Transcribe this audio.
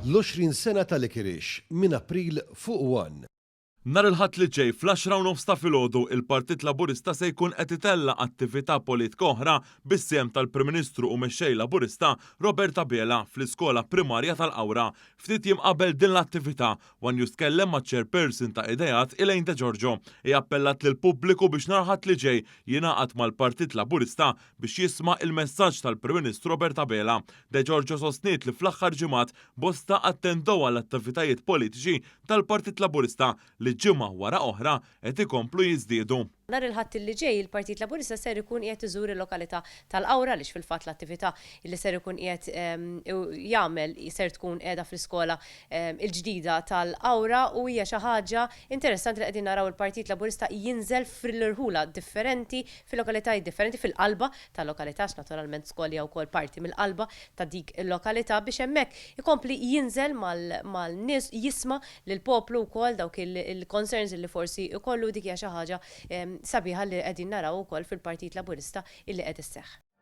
l-20 sena tal-Ikirix minn April fuq 1. Nar il-ħadd li ġej fl-10 ta' filgħodu il-Partit Laburista se jkun qed itella attività politika oħra bis-siem tal-Prim Ministru u mexxej Laburista Roberta Biela fl-iskola primarja tal-Qawra. Ftit jiem qabel din l-attività One News tkellem maċ-chairperson ta' Idejat Elaine De Giorgio hija appellat lil pubbliku biex nar ħadd li ġej jingħaqad mal-Partit Laburista biex jisma' il-messaġġ tal-Prim Ministru Roberta Biela. De Giorgio sostniet li fl-aħħar ġimgħat bosta attendew għall-attivitajiet politiċi tal-Partit Laburista li ġimgħa wara oħra qed ikomplu jiżdiedu. Nar il-ħadd li ġej il-Partit Laburista ser ikun qiegħed iżur il-lokalità tal-Qawra għaliex fil-fatt l-attività li ser ikun qiegħed jagħmel ser tkun qiegħda fl-iskola il-ġdida tal-Qawra u hija xi ħaġa interessanti li qegħdin naraw il-Partit Laburista jinżel fil-irħula differenti fil-lokalitajiet differenti fil-qalba tal-lokalità naturalment skolja wkoll parti mill-qalba ta' dik il-lokalità biex hemmhekk ikompli jinżel mal-nies jisma' lill-poplu wkoll dawk il-concerns li forsi ikollu dik hija xi ħaġa sabiħa li qegħdin naraw ukoll fil-Partit Laburista illi qed isseħħ.